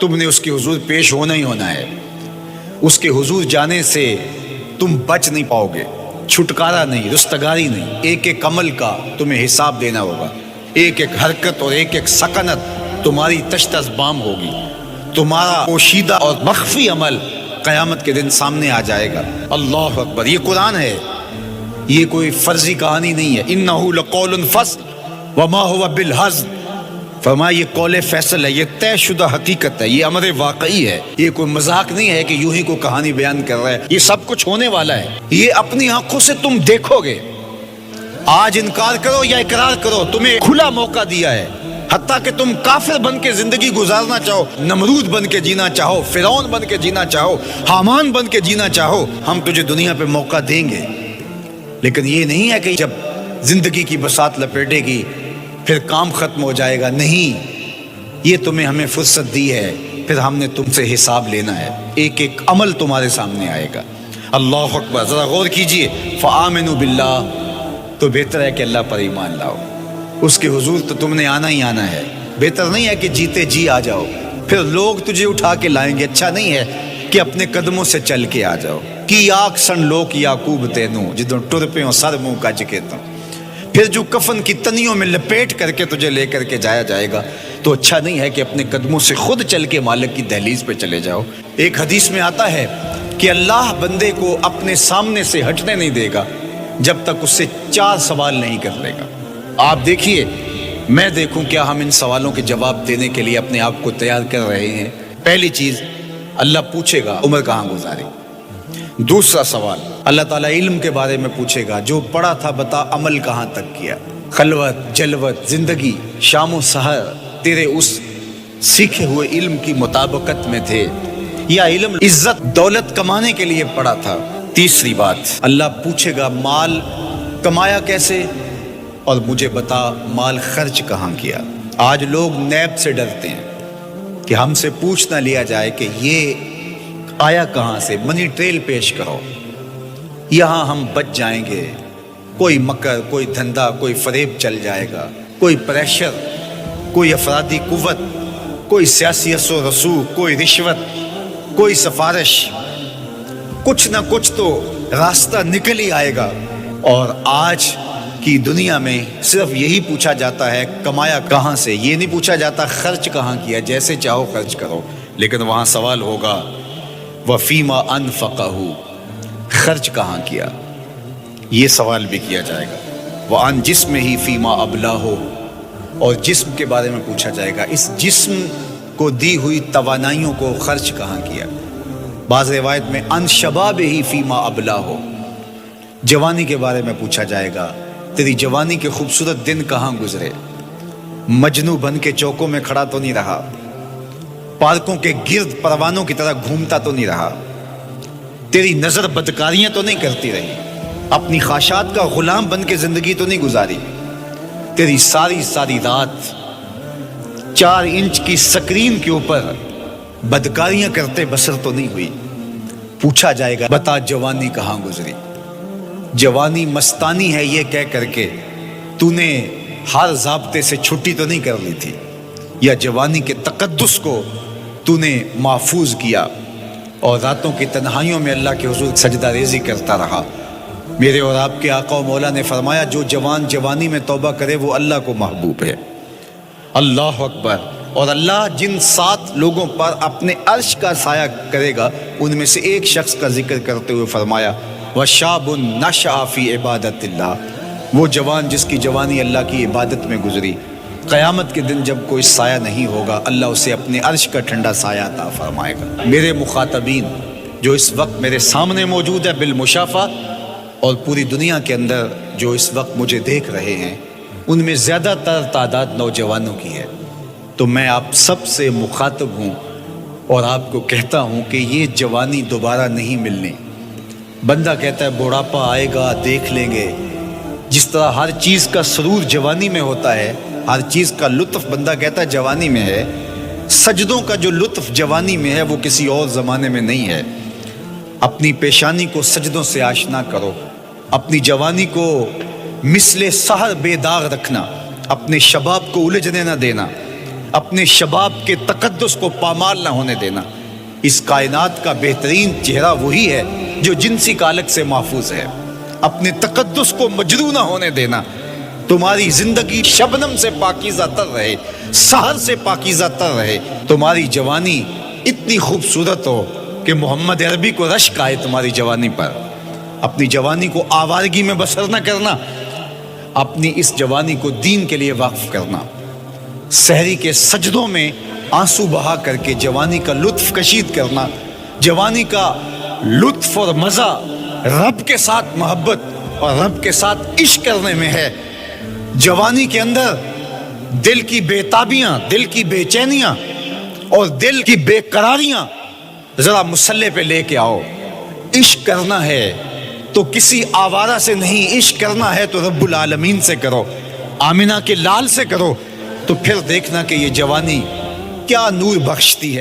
تم نے اس کے حضور پیش ہونا ہی ہونا ہے. اس کے حضور جانے سے تم بچ نہیں پاؤ گے، چھٹکارا نہیں، رستگاری نہیں. ایک ایک عمل کا تمہیں حساب دینا ہوگا. ایک ایک حرکت اور ایک ایک سکنت تمہاری تشت ازبام ہوگی. تمہارا پوشیدہ اور مخفی عمل قیامت کے دن سامنے آ جائے گا. اللہ اکبر. یہ قرآن ہے، یہ کوئی فرضی کہانی نہیں ہے. انہ لقول فصل وما هو بالہزل. فرمایا یہ قول فیصل ہے، یہ طے شدہ حقیقت ہے، یہ امر واقعی ہے. یہ کوئی مذاق نہیں ہے کہ یوں ہی کو کہانی بیان کر رہا ہے. یہ سب کچھ ہونے والا ہے. یہ اپنی آنکھوں سے تم دیکھو گے. آج انکار کرو یا اقرار کرو، تمہیں کھلا موقع دیا ہے. حتیٰ کہ تم کافر بن کے زندگی گزارنا چاہو، نمرود بن کے جینا چاہو، فرعون بن کے جینا چاہو، حامان بن کے جینا چاہو، ہم تجھے دنیا پہ موقع دیں گے. لیکن یہ نہیں ہے کہ جب زندگی کی بساط لپیٹے گی پھر کام ختم ہو جائے گا. نہیں، یہ تمہیں ہمیں فرصت دی ہے، پھر ہم نے تم سے حساب لینا ہے. ایک ایک عمل تمہارے سامنے آئے گا. اللہ اکبر. ذرا غور کیجئے. فآمنوا باللہ، تو بہتر ہے کہ اللہ پر ایمان لاؤ. اس کے حضور تو تم نے آنا ہی آنا ہے. بہتر نہیں ہے کہ جیتے جی آ جاؤ، پھر لوگ تجھے اٹھا کے لائیں گے. اچھا نہیں ہے کہ اپنے قدموں سے چل کے آ جاؤ. کی آگ سن لوک یعقوب تینوں جدوں ٹر پہ سر منہ کج کے تو پھر جو کفن کی تنیوں میں لپیٹ کر کے تجھے لے کر کے جایا جائے گا. تو اچھا نہیں ہے کہ اپنے قدموں سے خود چل کے مالک کی دہلیز پہ چلے جاؤ. ایک حدیث میں آتا ہے کہ اللہ بندے کو اپنے سامنے سے ہٹنے نہیں دے گا جب تک اس سے 4 سوال نہیں کر لے گا. آپ دیکھیے، میں دیکھوں کیا ہم ان سوالوں کے جواب دینے کے لیے اپنے آپ کو تیار کر رہے ہیں. پہلی چیز، اللہ پوچھے گا عمر کہاں گزاری. دوسرا سوال، اللہ تعالیٰ علم کے بارے میں پوچھے گا. جو پڑھا تھا بتا، عمل کہاں تک کیا. خلوت، جلوت، زندگی، شام و سحر تیرے اس سیکھے ہوئے علم کی مطابقت میں تھے یا علم عزت دولت کمانے کے لیے پڑھا تھا. تیسری بات، اللہ پوچھے گا مال کمایا کیسے، اور مجھے بتا مال خرچ کہاں کیا. آج لوگ نیب سے ڈرتے ہیں کہ ہم سے پوچھ نہ لیا جائے کہ یہ آیا کہاں سے. منی ٹریل پیش کرو، یہاں ہم بچ جائیں گے. کوئی مکر، کوئی دھندا، کوئی فریب چل جائے گا، کوئی پریشر، کوئی افرادی قوت، کوئی سیاسی اثر و رسوخ، کوئی رشوت، کوئی سفارش. کچھ نہ کچھ تو راستہ نکل ہی آئے گا. اور آج کی دنیا میں صرف یہی پوچھا جاتا ہے کمایا کہاں سے. یہ نہیں پوچھا جاتا خرچ کہاں کیا. جیسے چاہو خرچ کرو، لیکن وہاں سوال ہوگا وَفِيمَا أَنفَقَهُ، خرچ کہاں کیا. یہ سوال بھی کیا جائے گا. وَعَنْ جِسْمِهِ فِيمَا أَبْلَاهُ، اور جسم کے بارے میں پوچھا جائے گا. اس جسم کو دی ہوئی توانائیوں کو خرچ کہاں کیا. بعض روایت میں عَنْ شَبَابِهِ فِيمَا أَبْلَاهُ، جوانی کے بارے میں پوچھا جائے گا. تیری جوانی کے خوبصورت دن کہاں گزرے. مجنو بن کے چوکوں میں کھڑا تو نہیں رہا، پارکوں کے گرد پروانوں کی طرح گھومتا تو نہیں رہا، تیری نظر بدکاریاں تو نہیں کرتی رہی، اپنی خواہشات کا غلام بن کے زندگی تو نہیں گزاری، تیری ساری ساری رات 4 انچ کی سکرین کے اوپر بدکاریاں کرتے بسر تو نہیں ہوئی. پوچھا جائے گا بتا جوانی کہاں گزری. جوانی مستانی ہے یہ کہہ کر کے تو نے ہر ضابطے سے چھٹی تو نہیں کر لی تھی، یا جوانی کے تقدس کو تو نے محفوظ کیا اور راتوں کی تنہائیوں میں اللہ کے حضور سجدہ ریزی کرتا رہا. میرے اور آپ کے آقا و مولا نے فرمایا جو جوان جوانی میں توبہ کرے وہ اللہ کو محبوب ہے. اللہ اکبر. اور اللہ جن 7 لوگوں پر اپنے عرش کا سایہ کرے گا ان میں سے ایک شخص کا ذکر کرتے ہوئے فرمایا وَشَابٌ نَشَأَ فِي عِبَادَةِ اللَّهِ، وہ جوان جس کی جوانی اللہ کی عبادت میں گزری. قیامت کے دن جب کوئی سایہ نہیں ہوگا اللہ اسے اپنے عرش کا ٹھنڈا سایہ عطا فرمائے گا. میرے مخاطبین جو اس وقت میرے سامنے موجود ہے بالمشافہ، اور پوری دنیا کے اندر جو اس وقت مجھے دیکھ رہے ہیں، ان میں زیادہ تر تعداد نوجوانوں کی ہے. تو میں آپ سب سے مخاطب ہوں اور آپ کو کہتا ہوں کہ یہ جوانی دوبارہ نہیں ملنی. بندہ کہتا ہے بڑھاپا آئے گا دیکھ لیں گے. جس طرح ہر چیز کا سرور جوانی میں ہوتا ہے، ہر چیز کا لطف بندہ کہتا ہے جوانی میں ہے، سجدوں کا جو لطف جوانی میں ہے وہ کسی اور زمانے میں نہیں ہے. اپنی پیشانی کو سجدوں سے آشنا کرو، اپنی جوانی کو مثل سحر بے داغ رکھنا، اپنے شباب کو الجھنے نہ دینا، اپنے شباب کے تقدس کو پامال نہ ہونے دینا۔ اس کائنات کا بہترین چہرہ وہی ہے جو جنسی کالک سے محفوظ ہے۔ اپنے تقدس کو مجروح نہ ہونے دینا۔ تمہاری زندگی شبنم سے پاکیزہ تر رہے، سحر سے پاکیزہ تر رہے۔ تمہاری جوانی اتنی خوبصورت ہو کہ محمد عربی کو رشک آئے تمہاری جوانی پر۔ اپنی جوانی کو آوارگی میں بسر نہ کرنا، اپنی اس جوانی کو دین کے لیے وقف کرنا۔ سحری کے سجدوں میں آنسو بہا کر کے جوانی کا لطف کشید کرنا۔ جوانی کا لطف اور مزہ رب کے ساتھ محبت اور رب کے ساتھ عشق کرنے میں ہے۔ جوانی کے اندر دل کی بے تابیاں، دل کی بے چینیاں اور دل کی بے قراریاں ذرا مسلح پہ لے کے آؤ۔ عشق کرنا ہے تو کسی آوارہ سے نہیں، عشق کرنا ہے تو رب العالمین سے کرو، آمنہ کے لال سے کرو، تو پھر دیکھنا کہ یہ جوانی کیا نور بخشتی ہے۔